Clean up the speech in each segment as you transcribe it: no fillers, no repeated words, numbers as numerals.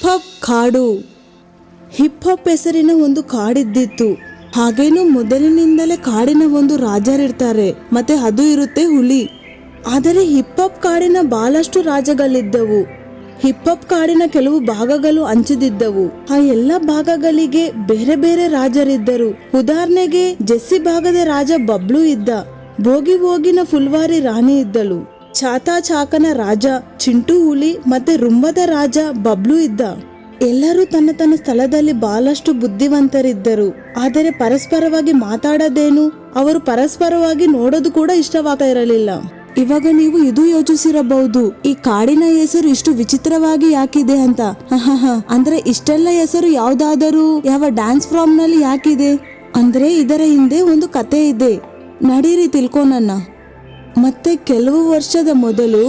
Hip hop ಕಾಡು. Hip hop ಹೆಸರಿನ ಒಂದು ಕಾಡಿದ್ದಿತ್ತು. ಹಾಗೇನು ಮೊದಲಿನಿಂದಲೇ ಕಾಡಿನ ಒಂದು ರಾಜರಿರ್ತಾರೆ, ಮತ್ತೆ ಅದು ಇರುತ್ತೆ ಹುಲಿ. ಆದರೆ ಹಿಪ್ ಹಾಪ್ ಕಾಡಿನ ಬಹಳಷ್ಟು ರಾಜಗಳಿದ್ದವು. ಹಿಪ್ ಹಾಪ್ ಕಾಡಿನ ಕೆಲವು ಭಾಗಗಳು ಹಂಚಿದಿದ್ದವು. ಆ ಎಲ್ಲ ಭಾಗಗಳಿಗೆ ಬೇರೆ ಬೇರೆ ರಾಜರಿದ್ದರು. ಉದಾಹರಣೆಗೆ ಜೆಸ್ಸಿ ಭಾಗದ ರಾಜ ಬಬ್ಲು ಇದ್ದ. ಬೋಗಿ ಬೋಗಿನ ಫುಲ್ವಾರಿ ರಾಣಿ ಇದ್ದಳು. ಚಾತಾ ಚಾಕನ ರಾಜ ಚಿಂಟು ಹುಲಿ ಮತ್ತೆ ರುಂಬದ ರಾಜ ಬಬ್ಲು ಇದ್ದ. ಎಲ್ಲರೂ ತನ್ನ ತನ್ನ ಸ್ಥಳದಲ್ಲಿ ಬಹಳಷ್ಟು ಬುದ್ಧಿವಂತರಿದ್ದರು. ಆದರೆ ಪರಸ್ಪರವಾಗಿ ಮಾತಾಡೋದೇನು, ಅವರು ಪರಸ್ಪರವಾಗಿ ನೋಡೋದು ಕೂಡ ಇಷ್ಟವಾಗ್ತಾ ಇರಲಿಲ್ಲ. ಇವಾಗ ನೀವು ಇದು ಯೋಚಿಸಿರಬಹುದು, ಈ ಕಾಡಿನ ಹೆಸರು ಇಷ್ಟು ವಿಚಿತ್ರವಾಗಿ ಯಾಕಿದೆ ಅಂತ. ಅಂದ್ರೆ ಇಷ್ಟೆಲ್ಲ ಹೆಸರು ಯಾವ್ದಾದರೂ ಯಾವ ಡ್ಯಾನ್ಸ್ ಫಾರ್ಮ್ ನಲ್ಲಿ ಯಾಕಿದೆ ಅಂದ್ರೆ ಇದರ ಹಿಂದೆ ಒಂದು ಕತೆ ಇದೆ. ನಡೀರಿ ತಿಳ್ಕೊನನ್ನ. ಮತ್ತೆ ಕೆಲವು ವರ್ಷದ ಮೊದಲು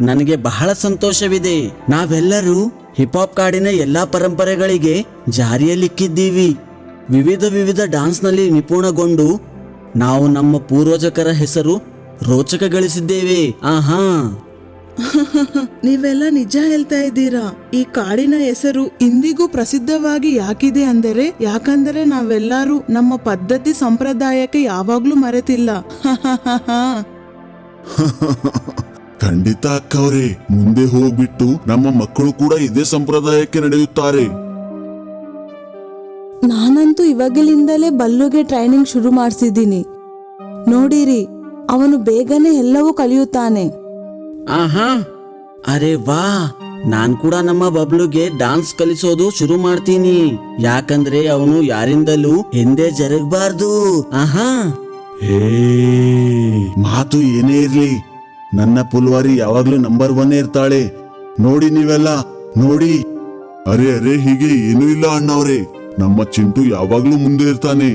ನನಗೆ ಬಹಳ ಸಂತೋಷವಿದೆ. ನಾವೆಲ್ಲರೂ ಹಿಪ್ ಹಾಪ್ ಕಾಡಿನ ಎಲ್ಲಾ ಪರಂಪರೆಗಳಿಗೆ ಜಾರಿಯಲ್ಲಿಕ್ಕಿದ್ದೀವಿ. ವಿವಿಧ ವಿವಿಧ ಡ್ಯಾನ್ಸ್ ನಲ್ಲಿ ನಿಪುಣಗೊಂಡು ನಾವು ನಮ್ಮ ಪೂರ್ವಜಕರ ಹೆಸರು ರೋಚಕಗೊಳಿಸಿದ್ದೇವೆ. ನೀವೆಲ್ಲ ನಿಜ ಹೇಳ್ತಾ ಇದ್ದೀರಾ. ಈ ಕಾಡಿನ ಹೆಸರು ಇಂದಿಗೂ ಪ್ರಸಿದ್ಧವಾಗಿ ಯಾಕಿದೆ ಅಂದರೆ ಯಾಕಂದರೆ ನಾವೆಲ್ಲರೂ ನಮ್ಮ ಪದ್ಧತಿ ಸಂಪ್ರದಾಯಕ್ಕೆ ಯಾವಾಗ್ಲೂ ಮರೆತಿಲ್ಲ. ಖಂಡಿತ ಅಕ್ಕವ್ರೆ, ಮುಂದೆ ಹೋಗ್ಬಿಟ್ಟು ನಮ್ಮ ಮಕ್ಕಳು ಕೂಡ ಇದೇ ಸಂಪ್ರದಾಯಕ್ಕೆ ನಡೆಯುತ್ತಾರೆ. ನಾನಂತೂ ಇವಾಗಲಿಂದಲೇ ಬಲ್ಲುಗೆ ಟ್ರೈನಿಂಗ್ ಶುರು ಮಾಡಿಸಿದ್ದೀನಿ. ನೋಡಿರಿ, ಅವನು ಬೇಗನೆ ಎಲ್ಲವೂ ಕಲಿಯುತ್ತಾನೆ. ಅರೆ ವಾ, ನಾನ್ ಕೂಡ ನಮ್ಮ ಬಬ್ಲುಗೆ ಡಾನ್ಸ್ ಕಲಿಸೋದು ಶುರು ಮಾಡ್ತೀನಿ. ಯಾಕಂದ್ರೆ ಅವನು ಯಾರಿಂದಲೂ ಹಿಂದೆ ಜರಗಬಾರ್ದು. ಹೇ, ಮಾತು ಏನೇ ಇರ್ಲಿ, ನನ್ನ ಪುಲ್ವಾರಿ ಯಾವಾಗ್ಲೂ ನಂಬರ್ 1 ಇರ್ತಾಳೆ. ನೋಡಿ ನೀವೆಲ್ಲ ನೋಡಿ. ಅರೆ ಅರೆ, ಹೀಗೆ ಏನೂ ಇಲ್ಲ ಅಣ್ಣವ್ರೆ. ನಮ್ಮ ಚಿಂಟು ಯಾವಾಗ್ಲೂ ಮುಂದೆ ಇರ್ತಾನೆ.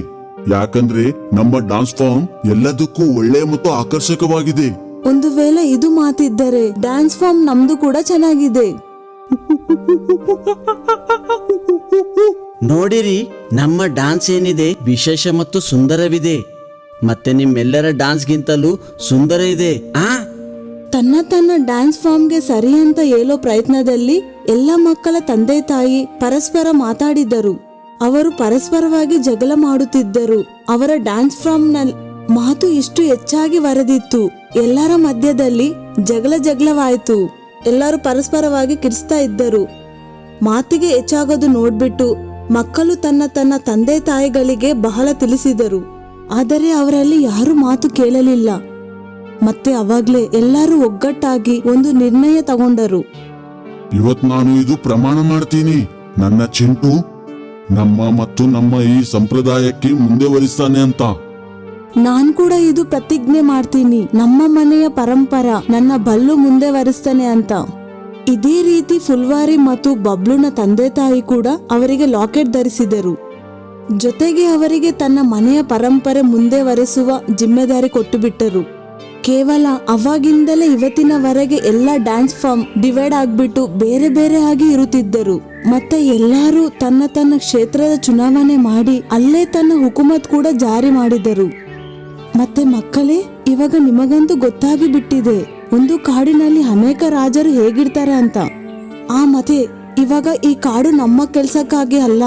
ಯಾಕಂದ್ರೆ ನಮ್ಮ ಡಾನ್ಸ್ ಫಾರ್ಮ್ ಎಲ್ಲದಕ್ಕೂ ಒಳ್ಳೆ ಮತ್ತು ಆಕರ್ಷಕವಾಗಿದೆ. ಒಂದು ವೇಳೆ ಇದು ಮಾತಿದ್ದರೆ ಡ್ಯಾನ್ಸ್ ಫಾರ್ಮ್ ನಮ್ದು ಕೂಡ ಚೆನ್ನಾಗಿದೆ. ನೋಡಿರಿ, ನಮ್ಮ ಡಾನ್ಸ್ ಏನಿದೆ ವಿಶೇಷ ಮತ್ತು ಸುಂದರವಿದೆ. ಮತ್ತೆ ನಿಮ್ಮೆಲ್ಲರ ಡಾನ್ಸ್ಗಿಂತಲೂ ಸುಂದರ ಇದೆ. ತನ್ನ ಡ್ಯಾನ್ಸ್ ಫಾರ್ಮ್ಗೆ ಸರಿ ಅಂತ ಹೇಳೋ ಪ್ರಯತ್ನದಲ್ಲಿ ಎಲ್ಲ ಮಕ್ಕಳ ತಂದೆ ತಾಯಿ ಪರಸ್ಪರ ಮಾತಾಡಿದರು. ಅವರು ಪರಸ್ಪರವಾಗಿ ಜಗಳ ಮಾಡುತ್ತಿದ್ದರು. ಅವರ ಡ್ಯಾನ್ಸ್ ಫಾರ್ಮ್ ನಲ್ಲಿ ಮಾತು ಇಷ್ಟು ಹೆಚ್ಚಾಗಿ ವರೆದಿತ್ತು. ಎಲ್ಲರ ಮಧ್ಯದಲ್ಲಿ ಜಗಳವಾಯಿತು. ಎಲ್ಲರೂ ಪರಸ್ಪರವಾಗಿ ಕಿರಿಸ್ತಾ ಇದ್ದರು. ಮಾತಿಗೆ ಹೆಚ್ಚಾಗೋದು ನೋಡ್ಬಿಟ್ಟು ಮಕ್ಕಳು ತನ್ನ ತಂದೆ ತಾಯಿಗಳಿಗೆ ಬಹಳ ತಿಳಿಸಿದರು. ಆದರೆ ಅವರಲ್ಲಿ ಯಾರು ಮಾತು ಕೇಳಲಿಲ್ಲ. ಮತ್ತೆ ಅವಾಗ್ಲೇ ಎಲ್ಲರೂ ಒಗ್ಗಟ್ಟಾಗಿ ಒಂದು ನಿರ್ಣಯ ತಗೊಂಡರು. ಇವತ್ ನಾನು ಇದು ಪ್ರಮಾಣ ಮಾಡ್ತೀನಿ, ನನ್ನ ಚಿಂಟು ನಮ್ಮ ಈ ಸಂಪ್ರದಾಯಕ್ಕೆ ಮುಂದುವರಿಸ್ತಾನೆ ಅಂತ. ನಾನ್ ಕೂಡ ಇದು ಪ್ರತಿಜ್ಞೆ ಮಾಡ್ತೀನಿ, ನಮ್ಮ ಮನೆಯ ಪರಂಪರ ನನ್ನ ಬಲ್ಲು ಮುಂದುವರಿಸ್ತಾನೆ ಅಂತ. ಇದೇ ರೀತಿ ಫುಲ್ವಾರಿ ಮತ್ತು ಬಬ್ಲುನ ತಂದೆ ತಾಯಿ ಕೂಡ ಅವರಿಗೆ ಲಾಕೆಟ್ ಧರಿಸಿದರು. ಜೊತೆಗೆ ಅವರಿಗೆ ತನ್ನ ಮನೆಯ ಪರಂಪರೆ ಮುಂದುವರಿಸುವ ಜಿಮ್ಮೆದಾರಿ ಕೊಟ್ಟು ಬಿಟ್ಟರು. ಕೇವಲ ಅವಾಗಿಂದಲೇ ಇವತ್ತಿನವರೆಗೆ ಎಲ್ಲ ಡ್ಯಾನ್ಸ್ ಫಾರ್ಮ್ ಡಿವೈಡ್ ಆಗ್ಬಿಟ್ಟು ಬೇರೆ ಬೇರೆ ಆಗಿ ಇರುತ್ತಿದ್ದರು. ಮತ್ತೆ ಎಲ್ಲರೂ ತನ್ನ ಕ್ಷೇತ್ರದ ಚುನಾವಣೆ ಮಾಡಿ ಅಲ್ಲೇ ತನ್ನ ಹುಕುಮತ್ ಕೂಡ ಜಾರಿ ಮಾಡಿದರು. ಮತ್ತೆ ಮಕ್ಕಳೇ, ಇವಾಗ ನಿಮಗಂತೂ ಗೊತ್ತಾಗಿ ಬಿಟ್ಟಿದೆ ಒಂದು ಕಾಡಿನಲ್ಲಿ ಅನೇಕ ರಾಜರು ಹೇಗಿರ್ತಾರೆ ಅಂತ. ಮತ್ತೆ ಇವಾಗ ಈ ಕಾಡು ನಮ್ಮ ಕೆಲ್ಸಕ್ಕಾಗಿ ಅಲ್ಲ,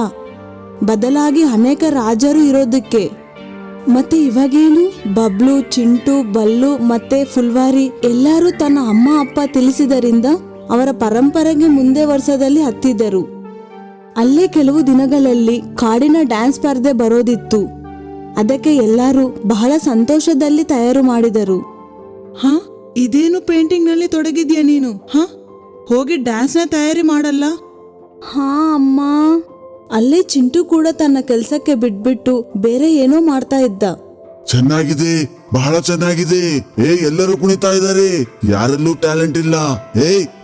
ಬದಲಾಗಿ ಅನೇಕ ರಾಜರು ಇರೋದಕ್ಕೆ. ಮತ್ತೆ ಇವಾಗೇನು ಬಬ್ಲು, ಚಿಂಟು, ಬಲ್ಲು ಮತ್ತೆ ಫುಲ್ವಾರಿ ಎಲ್ಲರೂ ತನ್ನ ಅಮ್ಮ ಅಪ್ಪ ತಿಳಿಸಿದರಿಂದ ಅವರ ಪರಂಪರೆಗೆ ಮುಂದೆ ವರ್ಷದಲ್ಲಿ ಹತ್ತಿದರು. ಅಲ್ಲೇ ಕೆಲವು ದಿನಗಳಲ್ಲಿ ಕಾಡಿನ ಡ್ಯಾನ್ಸ್ ಸ್ಪರ್ಧೆ ಬರೋದಿತ್ತು. ಅದಕ್ಕೆ ಎಲ್ಲರೂ ಬಹಳ ಸಂತೋಷದಲ್ಲಿ ತಯಾರು ಮಾಡಿದರು. ಇದೇನು ಪೇಂಟಿಂಗ್ ನಲ್ಲಿ ತೊಡಗಿದ್ಯಾ ನೀನು? ಹೋಗಿ ಡ್ಯಾನ್ಸ್ ನ ತಯಾರಿ ಮಾಡಲ್ಲ? ಅಮ್ಮ. ಅಲ್ಲೇ ಚಿಂಟು ಕೂಡ ತನ್ನ ಕೆಲ್ಸಕ್ಕೆ ಬಿಟ್ಬಿಟ್ಟು ಬೇರೆ ಏನೋ ಮಾಡ್ತಾ ಇದ್ದ. ಚೆನ್ನಾಗಿದೆ, ಬಹಳ ಚೆನ್ನಾಗಿದೆ. ಎಲ್ಲರೂ ಕುಣಿತಾ ಇದ್ದಾರೆ, ಯಾರಲ್ಲೂ ಟ್ಯಾಲೆಂಟ್ ಇಲ್ಲ.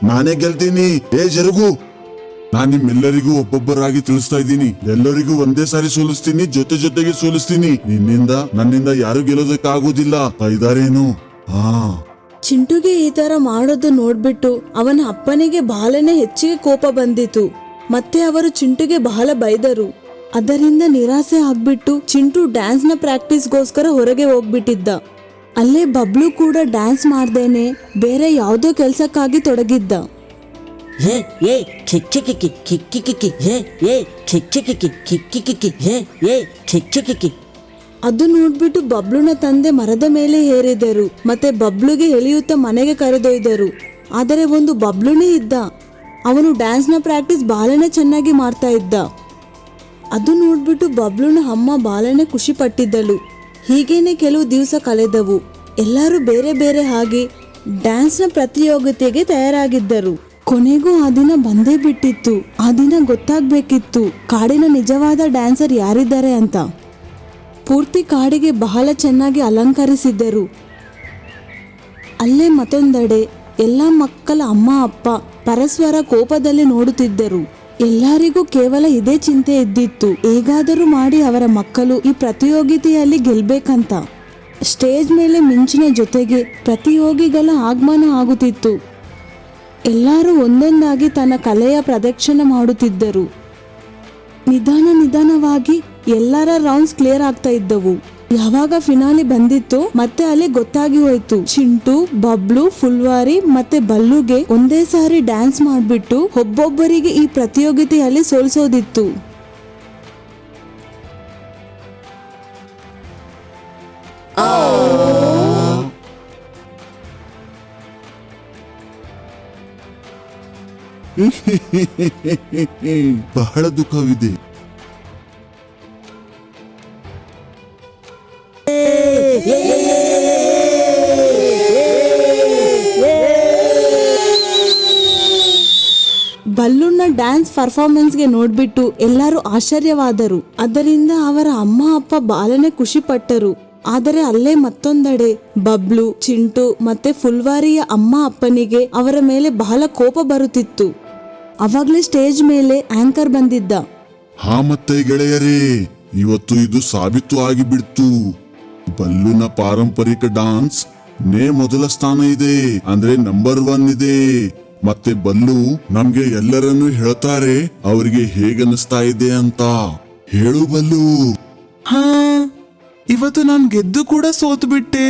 ನಾನೇ ಗೆಲ್ತೀನಿ. ಜರುಗು. ನಾನ್ ನಿಮ್ಮೆಲ್ಲರಿಗೂ ಒಬ್ಬೊಬ್ಬರಾಗಿ ತಿಳಿಸ್ತಾ ಇದ್ದೀನಿ. ಎಲ್ಲರಿಗೂ ಒಂದೇ ಸಾರಿ ಸೋಲಿಸ್ತೀನಿ, ಜೊತೆಗೆ ಸೋಲಿಸ್ತೀನಿ. ನನ್ನಿಂದ ಯಾರು ಗೆಲ್ಲೋದಕ್ಕಾಗೋದಿಲ್ಲ. ಇದಾರೇನು? ಚಿಂಟುಗೆ ಈ ತರ ಮಾಡೋದು ನೋಡ್ಬಿಟ್ಟು ಅವನ ಅಪ್ಪನಿಗೆ ಬಹಳನೇ ಹೆಚ್ಚಿಗೆ ಕೋಪ ಬಂದಿತು. ಮತ್ತೆ ಅವರು ಚಿಂಟುಗೆ ಬಹಳ ಬೈದರು. ಅದರಿಂದ ನಿರಾಸೆ ಆಗ್ಬಿಟ್ಟು ಚಿಂಟು ಡ್ಯಾನ್ಸ್ ನ ಪ್ರಾಕ್ಟೀಸ್ಗೋಸ್ಕರ ಹೊರಗೆ ಹೋಗ್ಬಿಟ್ಟಿದ್ದ. ಅಲ್ಲೇ ಬಬ್ಲು ಕೂಡ ಡ್ಯಾನ್ಸ್ ಮಾಡ್ದೇನೆ ಬೇರೆ ಯಾವುದೋ ಕೆಲ್ಸಕ್ಕಾಗಿ ತೊಡಗಿದ್ದ. ಹೇ ಏ ಕಿಕ್ಕಿ ಕಿಕ್ಕಿ ಕಿಕ್ಕಿ ಹೇ ಏ ಕಿಕ್ಕಿ ಕಿಕ್ಕಿ ಕಿಕ್ಕಿ ಕಿಕ್ಕಿ ಹೇ ಏ ಕಿಕ್ಕಿ ಕಿಕ್ಕಿ. ಅದು ನೋಡ್ಬಿಟ್ಟು ಬಬ್ಲುನ ತಂದೆ ಮರದ ಮೇಲೆ ಏರಿದರು ಮತ್ತೆ ಬಬ್ಲುಗೆ ಎಳೆಯುತ್ತಾ ಮನೆಗೆ ಕರೆದೊಯ್ದರು. ಆದರೆ ಒಂದು ಬಬ್ಲುನೇ ಇದ್ದ. ಅವನು ಡ್ಯಾನ್ಸ್ನ ಪ್ರಾಕ್ಟೀಸ್ ಬಾಲನೆ ಚೆನ್ನಾಗಿ ಮಾಡ್ತಾ ಇದ್ದ. ಅದು ನೋಡ್ಬಿಟ್ಟು ಬಬ್ಲುನ ಅಮ್ಮ ಬಾಲನೆ ಖುಷಿ ಪಟ್ಟಿದ್ದಳು. ಹೀಗೇನೆ ಕೆಲವು ದಿವಸ ಕಳೆದವು. ಎಲ್ಲರೂ ಬೇರೆ ಬೇರೆ ಆಗಿ ಡ್ಯಾನ್ಸ್ನ ಪ್ರತಿಯೋಗಿತೆಗೆ ತಯಾರಾಗಿದ್ದರು. ಕೊನೆಗೂ ಆ ದಿನ ಬಂದೇ ಬಿಟ್ಟಿತ್ತು. ಆ ದಿನ ಗೊತ್ತಾಗ್ಬೇಕಿತ್ತು ಕಾಡಿನ ನಿಜವಾದ ಡ್ಯಾನ್ಸರ್ ಯಾರಿದ್ದಾರೆ ಅಂತ. ಪೂರ್ತಿ ಕಾಡಿಗೆ ಬಹಳ ಚೆನ್ನಾಗಿ ಅಲಂಕರಿಸಿದ್ದರು. ಅಲ್ಲೇ ಮತ್ತೊಂದೆಡೆ ಎಲ್ಲ ಮಕ್ಕಳ ಅಮ್ಮ ಅಪ್ಪ ಪರಸ್ಪರ ಕೋಪದಲ್ಲಿ ನೋಡುತ್ತಿದ್ದರು. ಎಲ್ಲರಿಗೂ ಕೇವಲ ಇದೇ ಚಿಂತೆ ಇದ್ದಿತ್ತು, ಹೇಗಾದರೂ ಮಾಡಿ ಅವರ ಮಕ್ಕಳು ಈ ಪ್ರತಿಯೋಗಿತೆಯಲ್ಲಿ ಗೆಲ್ಬೇಕಂತ. ಸ್ಟೇಜ್ ಮೇಲೆ ಮಿಂಚಿನ ಜೊತೆಗೆ ಪ್ರತಿಯೋಗಿಗಳ ಆಗಮನ ಆಗುತ್ತಿತ್ತು. ಎಲ್ಲರೂ ಒಂದೊಂದಾಗಿ ತನ್ನ ಕಲೆಯ ಪ್ರದರ್ಶನ ಮಾಡುತ್ತಿದ್ದರು. ನಿಧಾನವಾಗಿ ಎಲ್ಲರ ರೌಂಡ್ಸ್ ಕ್ಲಿಯರ್ ಆಗ್ತಾ ಇದ್ದವು. ಯಾವಾಗ ಫಿನಾಲಿ ಬಂದಿತ್ತು ಮತ್ತೆ ಅಲ್ಲಿ ಗೊತ್ತಾಗಿ ಹೋಯ್ತು, ಚಿಂಟು, ಬಬ್ಲು, ಫುಲ್ವಾರಿ ಮತ್ತೆ ಬಲ್ಲುಗೆ ಒಂದೇ ಸಾರಿ ಡ್ಯಾನ್ಸ್ ಮಾಡ್ಬಿಟ್ಟು ಒಬ್ಬೊಬ್ಬರಿಗೆ ಈ ಪ್ರತಿಯೋಗಿತೆಯಲ್ಲಿ ಸೋಲ್ಸೋದಿತ್ತು. ಬಹಳ ದುಃಖವಿದೆ. ಬಲ್ಲುನ ಡ್ಯಾನ್ಸ್ ಪರ್ಫಾರ್ಮೆನ್ಸ್ಗೆ ನೋಡ್ಬಿಟ್ಟು ಎಲ್ಲರೂ ಆಶ್ಚರ್ಯವಾದರು. ಅದರಿಂದ ಅವರ ಅಮ್ಮ ಅಪ್ಪ ಬಾಲನೆ ಖುಷಿ ಪಟ್ಟರು. ಆದರೆ ಅಲ್ಲೇ ಮತ್ತೊಂದೆಡೆ ಬಬ್ಲು, ಚಿಂಟು ಮತ್ತೆ ಫುಲ್ವಾರಿಯ ಅಮ್ಮ ಅಪ್ಪನಿಗೆ ಅವರ ಮೇಲೆ ಬಹಳ ಕೋಪ ಬರುತ್ತಿತ್ತು. ಅವಾಗ್ಲೇ ಸ್ಟೇಜ್ ಮೇಲೆ ಆಂಕರ್ ಬಂದಿದ್ದ. ಹಾ ಮತ್ತೆ ಗೆಳೆಯರೇ, ಇವತ್ತು ಇದು ಸಾಬೀತು ಆಗಿಬಿಡ್ತು. ಬಲ್ಲುನ ಪಾರಂಪರಿಕ ಡಾನ್ಸ್ ಮೊದಲ ಸ್ಥಾನ ಇದೆ, ಅಂದ್ರೆ ನಂಬರ್ 1 ಇದೆ. ಮತ್ತೆ ಬಲ್ಲು ನಮ್ಗೆ ಎಲ್ಲರನ್ನು ಹೇಳ್ತಾರೆ ಅವರಿಗೆ ಹೇಗನ್ನಿಸ್ತಾ ಇದೆ ಅಂತ. ಹೇಳು ಬಲ್ಲು. ಹಾ, ಇವತ್ತು ನಾನು ಗೆದ್ದು ಕೂಡ ಸೋತು ಬಿಟ್ಟೆ.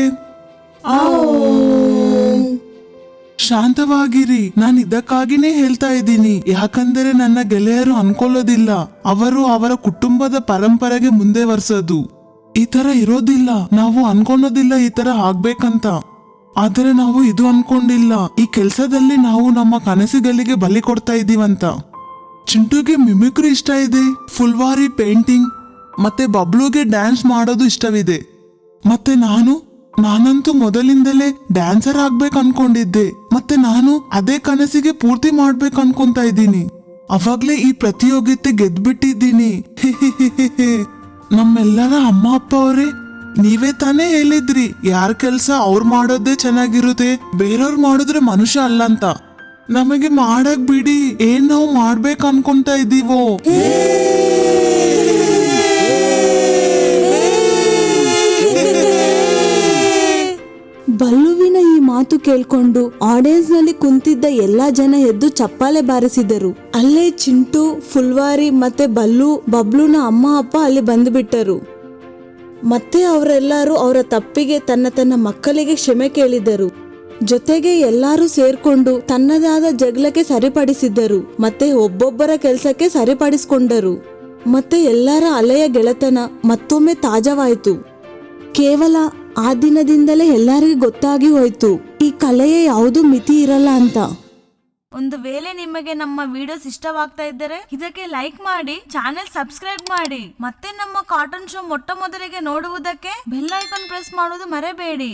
ಶಾಂತವಾಗಿರಿ, ನಾನು ಇದಕ್ಕಾಗಿನೇ ಹೇಳ್ತಾ ಇದ್ದೀನಿ. ಯಾಕಂದರೆ ನನ್ನ ಗೆಳೆಯರು ಅನ್ಕೊಳ್ಳೋದಿಲ್ಲ ಅವರು ಅವರ ಕುಟುಂಬದ ಪರಂಪರೆಗೆ ಮುಂದೆ ವರ್ಸೋದು. ಈ ತರ ಇರೋದಿಲ್ಲ. ನಾವು ಅನ್ಕೊಳ್ಳೋದಿಲ್ಲ ಈ ತರ ಆಗ್ಬೇಕಂತ. ಆದರೆ ನಾವು ಇದು ಅನ್ಕೊಂಡಿಲ್ಲ, ಈ ಕೆಲ್ಸದಲ್ಲಿ ನಾವು ನಮ್ಮ ಕನಸುಗಳಿಗೆ ಬಲಿ ಕೊಡ್ತಾ ಇದೀವಂತ. ಚಿಂಟುಗೆ ಮಿಮಿಕ್ರಿ ಇಷ್ಟ ಇದೆ, ಫುಲ್ವಾರಿ ಪೇಂಟಿಂಗ್ ಮತ್ತೆ ಬಬ್ಲುಗೆ ಡ್ಯಾನ್ಸ್ ಮಾಡೋದು ಇಷ್ಟವಿದೆ. ಮತ್ತೆ ನಾನಂತೂ ಮೊದಲಿಂದಲೇ ಡ್ಯಾನ್ಸರ್ ಆಗ್ಬೇಕು ಅನ್ಕೊಂಡಿದ್ದೆ. ಮತ್ತೆ ನಾನು ಅದೇ ಕನಸಿಗೆ ಪೂರ್ತಿ ಮಾಡ್ಬೇಕು ಅನ್ಕೊಂತ ಇದ್ದೀನಿ. ಅವಾಗ್ಲೇ ಈ ಪ್ರತಿಯೋಗಿತೆ ಗೆದ್ಬಿಟ್ಟಿದ್ದೀನಿ. ನಮ್ಮೆಲ್ಲರ ಅಮ್ಮ ಅಪ್ಪ ಅವರೇ, ನೀವೇ ತಾನೇ ಹೇಳಿದ್ರಿ ಯಾರ ಕೆಲ್ಸ ಅವ್ರು ಮಾಡೋದೇ ಚೆನ್ನಾಗಿರುತ್ತೆ, ಬೇರೆಯವ್ರು ಮಾಡಿದ್ರೆ ಮನುಷ್ಯ ಅಲ್ಲ ಅಂತ. ನಮಗೆ ಮಾಡಕ್ ಬಿಡಿ, ಏನ್ ನಾವು ಮಾಡ್ಬೇಕು ಅನ್ಕೊಂತ ಇದ್ದೀವೋ. ಬಲ್ಲುವಿನ ಈ ಮಾತು ಕೇಳ್ಕೊಂಡು ಆಡಿಯನ್ಸ್ ನಲ್ಲಿ ಕುಂತಿದ್ದ ಎಲ್ಲಾ ಜನ ಎದ್ದು ಚಪ್ಪಾಳೆ ಬಾರಿಸಿದರು. ಅಲ್ಲೇ ಚಿಂಟು, ಫುಲ್ವಾರಿ ಮತ್ತೆ ಬಬ್ಲುನ ಅಮ್ಮ ಅಪ್ಪ ಅಲ್ಲಿ ಬಂದುಬಿಟ್ಟರು. ಮತ್ತೆ ಅವರೆಲ್ಲರೂ ಅವರ ತಪ್ಪಿಗೆ ತನ್ನ ಮಕ್ಕಳಿಗೆ ಕ್ಷಮೆ ಕೇಳಿದರು. ಜೊತೆಗೆ ಎಲ್ಲರೂ ಸೇರ್ಕೊಂಡು ತನ್ನದಾದ ಜಗಳಕ್ಕೆ ಸರಿಪಡಿಸಿದ್ದರು ಮತ್ತೆ ಒಬ್ಬೊಬ್ಬರ ಕೆಲಸಕ್ಕೆ ಸರಿಪಡಿಸಿಕೊಂಡರು. ಮತ್ತೆ ಎಲ್ಲರ ಹಳೆಯ ಗೆಳೆತನ ಮತ್ತೊಮ್ಮೆ ತಾಜಾವಾಯಿತು. ಕೇವಲ ಆ ದಿನದಿಂದಲೇ ಎಲ್ಲರಿಗೂ ಗೊತ್ತಾಗಿ ಹೋಯ್ತು ಈ ಕಲೆಯ ಯಾವುದೂ ಮಿತಿ ಇರಲ್ಲ ಅಂತ. ಒಂದು ವೇಳೆ ನಿಮಗೆ ನಮ್ಮ ವಿಡಿಯೋಸ್ ಇಷ್ಟವಾಗ್ತಾ ಇದ್ದರೆ ಇದಕ್ಕೆ ಲೈಕ್ ಮಾಡಿ, ಚಾನೆಲ್ ಸಬ್ಸ್ಕ್ರೈಬ್ ಮಾಡಿ. ಮತ್ತೆ ನಮ್ಮ ಕಾರ್ಟೂನ್ ಶೋ ಮೊಟ್ಟ ಮೊದಲಿಗೆ ನೋಡುವುದಕ್ಕೆ ಬೆಲ್ ಐಕಾನ್ ಪ್ರೆಸ್ ಮಾಡುವುದು ಮರೆಯಬೇಡಿ.